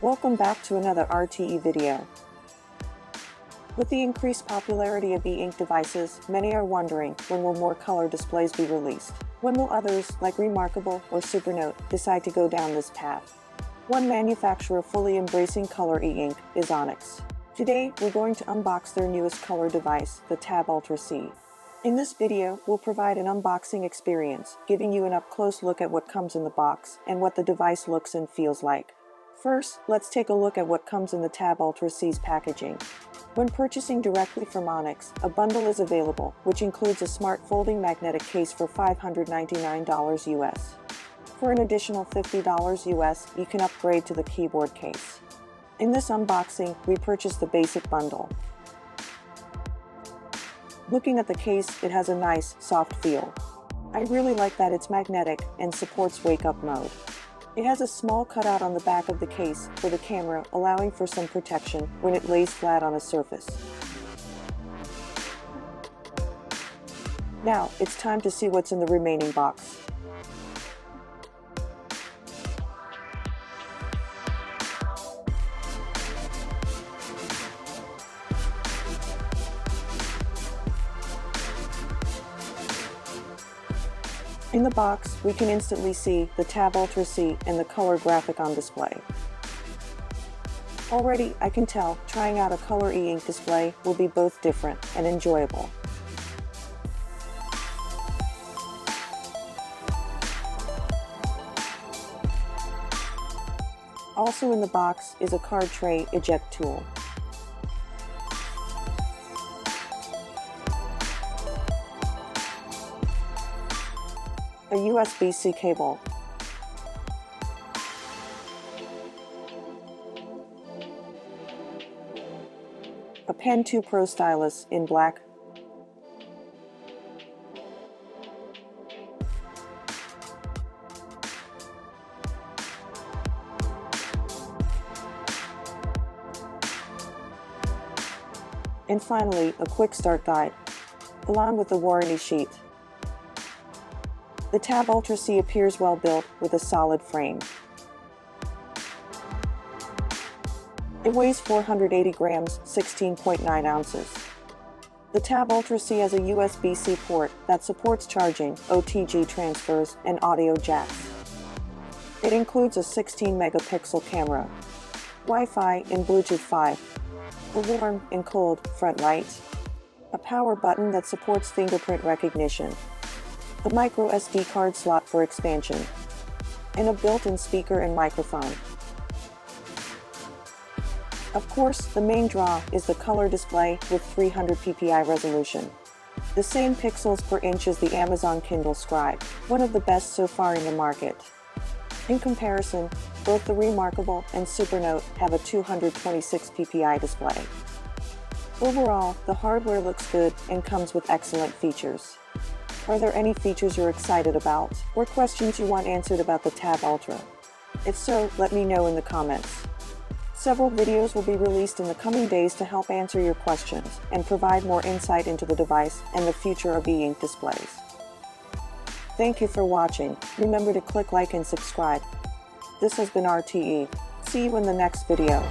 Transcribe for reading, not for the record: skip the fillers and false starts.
Welcome back to another RTE video. With the increased popularity of e-ink devices, many are wondering when will more color displays be released? When will others, like Remarkable or Supernote, decide to go down this path? One manufacturer fully embracing color e-ink is Onyx. Today, we're going to unbox their newest color device, the Tab Ultra C. In this video, we'll provide an unboxing experience, giving you an up-close look at what comes in the box and what the device looks and feels like. First, let's take a look at what comes in the Tab Ultra C's packaging. When purchasing directly from Onyx, a bundle is available, which includes a smart folding magnetic case for $599 US. For an additional $50 US, you can upgrade to the keyboard case. In this unboxing, we purchased the basic bundle. Looking at the case, it has a nice, soft feel. I really like that it's magnetic and supports wake-up mode. It has a small cutout on the back of the case for the camera, allowing for some protection when it lays flat on a surface. Now, it's time to see what's in the remaining box. In the box, we can instantly see the Tab Ultra C and the color graphic on display. Already, I can tell trying out a color e-ink display will be both different and enjoyable. Also in the box is a card tray eject tool. A USB-C cable, a Pen 2 Pro stylus in black, and finally a quick start guide, along with the warranty sheet. The Tab Ultra C appears well built with a solid frame. It weighs 480 grams, 16.9 ounces. The Tab Ultra C has a USB-C port that supports charging, OTG transfers, and audio jacks. It includes a 16-megapixel camera, Wi-Fi and Bluetooth 5, a warm and cold front light, a power button that supports fingerprint recognition, a micro SD card slot for expansion, and a built-in speaker and microphone. Of course, the main draw is the color display with 300 ppi resolution. The same pixels per inch as the Amazon Kindle Scribe, one of the best so far in the market. In comparison, both the Remarkable and Supernote have a 226 ppi display. Overall, the hardware looks good and comes with excellent features. Are there any features you're excited about, or questions you want answered about the Tab Ultra? If so, let me know in the comments. Several videos will be released in the coming days to help answer your questions and provide more insight into the device and the future of e-ink displays. Thank you for watching. Remember to click like and subscribe. This has been RTE. See you in the next video.